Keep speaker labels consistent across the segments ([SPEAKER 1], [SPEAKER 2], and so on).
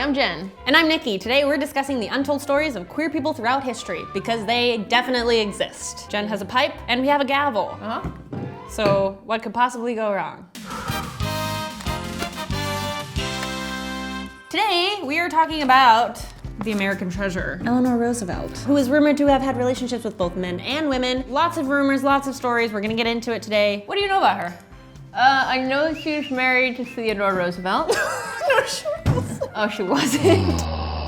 [SPEAKER 1] I'm Jen.
[SPEAKER 2] And I'm Nikki. Today we're discussing the untold stories of queer people throughout history, because they definitely exist. Jen has a pipe, and we have a gavel. So what could possibly go wrong? Today we are talking about the American treasure, Eleanor Roosevelt, who is rumored to have had relationships with both men and women. Lots of rumors, lots of stories. We're gonna get into it today. What do you know about her?
[SPEAKER 1] I know she was married to Theodore Roosevelt.
[SPEAKER 2] No, she wasn't.
[SPEAKER 1] Oh, she wasn't.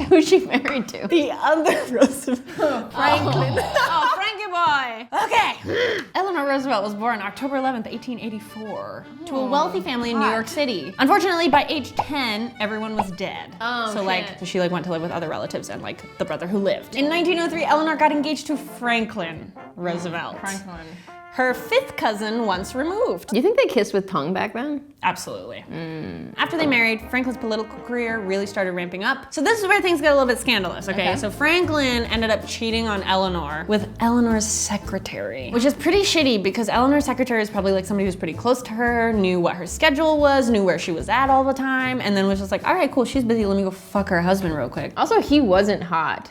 [SPEAKER 1] Who's she married to?
[SPEAKER 2] The other Roosevelt. Franklin. Oh, Frankie boy. Okay. Eleanor Roosevelt was born October 11th, 1884, to a wealthy family in New York City. Unfortunately, by age 10, everyone was dead. So she went to live with other relatives and the brother who lived. In 1903, Eleanor got engaged to Franklin Roosevelt.
[SPEAKER 1] Franklin.
[SPEAKER 2] Her fifth cousin once removed.
[SPEAKER 1] Do you think they kissed with tongue back then?
[SPEAKER 2] Absolutely. After they married, Franklin's political career really started ramping up. So this is where things get a little bit scandalous, okay? So Franklin ended up cheating on Eleanor with Eleanor's secretary, which is pretty shitty because Eleanor's secretary is probably somebody who's pretty close to her, knew what her schedule was, knew where she was at all the time, and then was just like, all right, cool, she's busy, let me go fuck her husband real quick.
[SPEAKER 1] Also, he wasn't hot.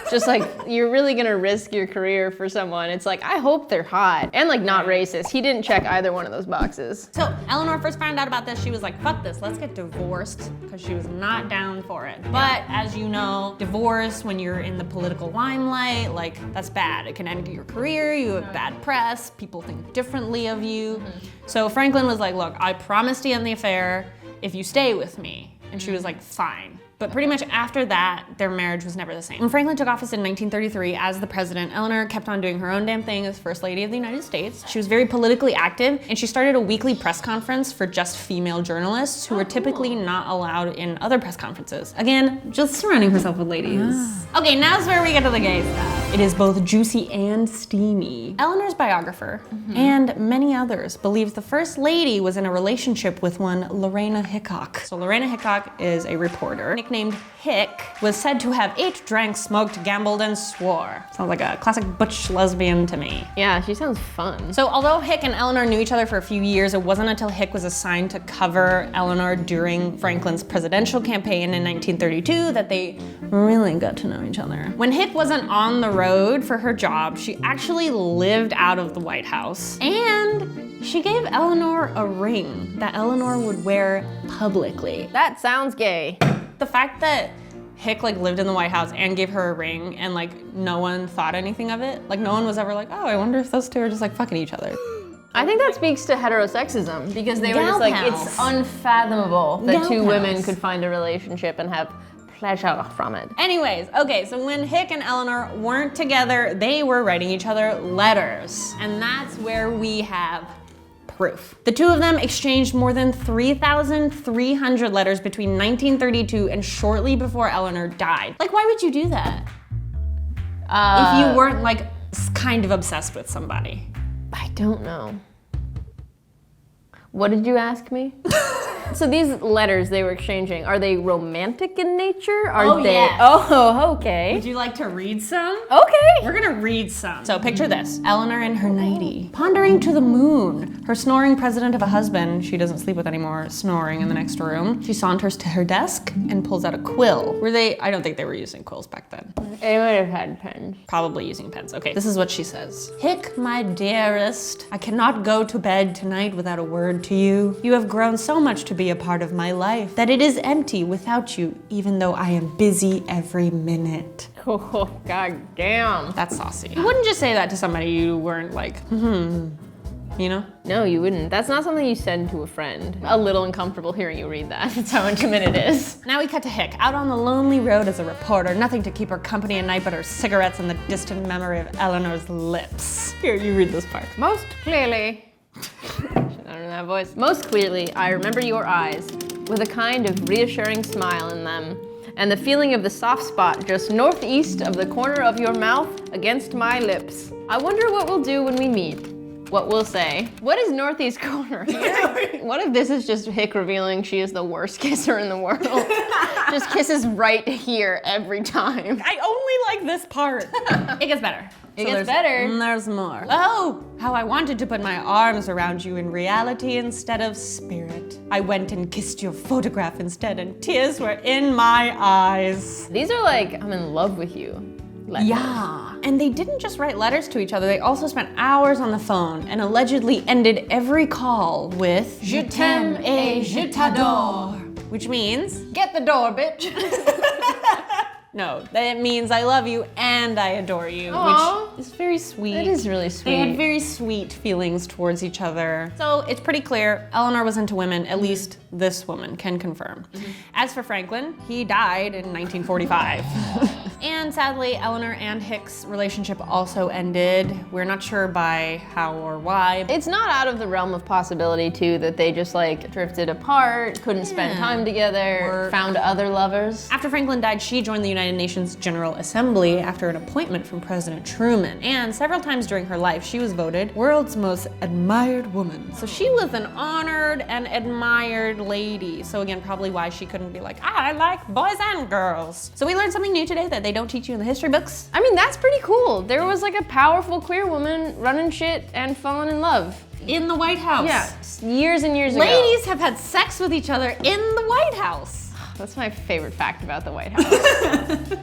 [SPEAKER 1] Just you're really gonna risk your career for someone. It's I hope they're hot. And not racist. He didn't check either one of those boxes.
[SPEAKER 2] So Eleanor first found out about this, she was like, fuck this, let's get divorced, because she was not down for it. But as you know, divorce when you're in the political limelight, that's bad. It can end your career, you have bad press, people think differently of you. So Franklin was like, look, I promise to end the affair if you stay with me. And she was like, fine. But pretty much after that, their marriage was never the same. When Franklin took office in 1933 as the president, Eleanor kept on doing her own damn thing as First Lady of the United States. She was very politically active, and she started a weekly press conference for just female journalists who were typically not allowed in other press conferences. Again, just surrounding herself with ladies. Okay, now's where we get to the gay stuff. It is both juicy and steamy. Eleanor's biographer, and many others, believes the First Lady was in a relationship with one Lorena Hickok. So Lorena Hickok is a reporter. Named Hick, was said to have ate, drank, smoked, gambled, and swore. Sounds like a classic butch lesbian to me.
[SPEAKER 1] Yeah, she sounds fun.
[SPEAKER 2] So although Hick and Eleanor knew each other for a few years, it wasn't until Hick was assigned to cover Eleanor during Franklin's presidential campaign in 1932 that they really got to know each other. When Hick wasn't on the road for her job, she actually lived out of the White House, and she gave Eleanor a ring that Eleanor would wear publicly.
[SPEAKER 1] That sounds gay.
[SPEAKER 2] The fact that Hick lived in the White House and gave her a ring and no one thought anything of it, no one was ever like, oh, I wonder if those two are just fucking each other.
[SPEAKER 1] I think that speaks to heterosexism because they were just it's unfathomable that two women could find a relationship and have pleasure from it.
[SPEAKER 2] Anyways, okay, so when Hick and Eleanor weren't together, they were writing each other letters. And that's where we have proof. The two of them exchanged more than 3,300 letters between 1932 and shortly before Eleanor died. Why would you do that? If you weren't kind of obsessed with somebody.
[SPEAKER 1] I don't know. What did you ask me? So these letters they were exchanging, are they romantic in nature?
[SPEAKER 2] Yes.
[SPEAKER 1] Oh, okay.
[SPEAKER 2] Would you like to read some?
[SPEAKER 1] Okay.
[SPEAKER 2] We're gonna read some. So picture this, Eleanor in her nightie, pondering to the moon, her snoring president of a husband she doesn't sleep with anymore, snoring in the next room. She saunters to her desk and pulls out a quill. I don't think they were using quills back then.
[SPEAKER 1] They might have had pens.
[SPEAKER 2] Probably using pens. Okay, this is what she says. Hick, my dearest, I cannot go to bed tonight without a word to you. You have grown so much to be a part of my life that it is empty without you, even though I am busy every minute.
[SPEAKER 1] Oh, god damn.
[SPEAKER 2] That's saucy. You wouldn't just say that to somebody you weren't you know?
[SPEAKER 1] No, you wouldn't. That's not something you said to a friend. A little uncomfortable hearing you read that. That's how intimate it is.
[SPEAKER 2] Now we cut to Hick, out on the lonely road as a reporter, nothing to keep her company at night but her cigarettes and the distant memory of Eleanor's lips. Here, you read this part.
[SPEAKER 1] Most clearly, I don't know that voice. Most clearly, I remember your eyes with a kind of reassuring smile in them, and the feeling of the soft spot just northeast of the corner of your mouth against my lips. I wonder what we'll do when we meet. What we'll say. What is northeast corner? What if this is just Hick revealing she is the worst kisser in the world? Just kisses right here every time.
[SPEAKER 2] I only like this part. It gets better.
[SPEAKER 1] It gets better.
[SPEAKER 2] There's more. Oh, how I wanted to put my arms around you in reality instead of spirit. I went and kissed your photograph instead, and tears were in my eyes.
[SPEAKER 1] These are like, I'm in love with you letters.
[SPEAKER 2] Yeah. And they didn't just write letters to each other, they also spent hours on the phone and allegedly ended every call with Je t'aime et je t'adore, which means, get the door, bitch. No, that means I love you and I adore you,
[SPEAKER 1] Aww.
[SPEAKER 2] which is very sweet.
[SPEAKER 1] That is really sweet.
[SPEAKER 2] They had very sweet feelings towards each other. So it's pretty clear Eleanor was into women, at least this woman can confirm. As for Franklin, he died in 1945. And sadly, Eleanor and Hick's relationship also ended. We're not sure by how or why.
[SPEAKER 1] It's not out of the realm of possibility too that they just like drifted apart, couldn't spend time together, found other lovers.
[SPEAKER 2] After Franklin died, she joined the United Nations General Assembly after an appointment from President Truman. And several times during her life, she was voted world's most admired woman. So she was an honored and admired lady. So again, probably why she couldn't be like, I like boys and girls. So we learned something new today that they don't teach you in the history books.
[SPEAKER 1] I mean, that's pretty cool. There was like a powerful queer woman running shit and falling in love.
[SPEAKER 2] In the White House.
[SPEAKER 1] Yeah, years and years ago.
[SPEAKER 2] Ladies have had sex with each other in the White House.
[SPEAKER 1] That's my favorite fact about the White House.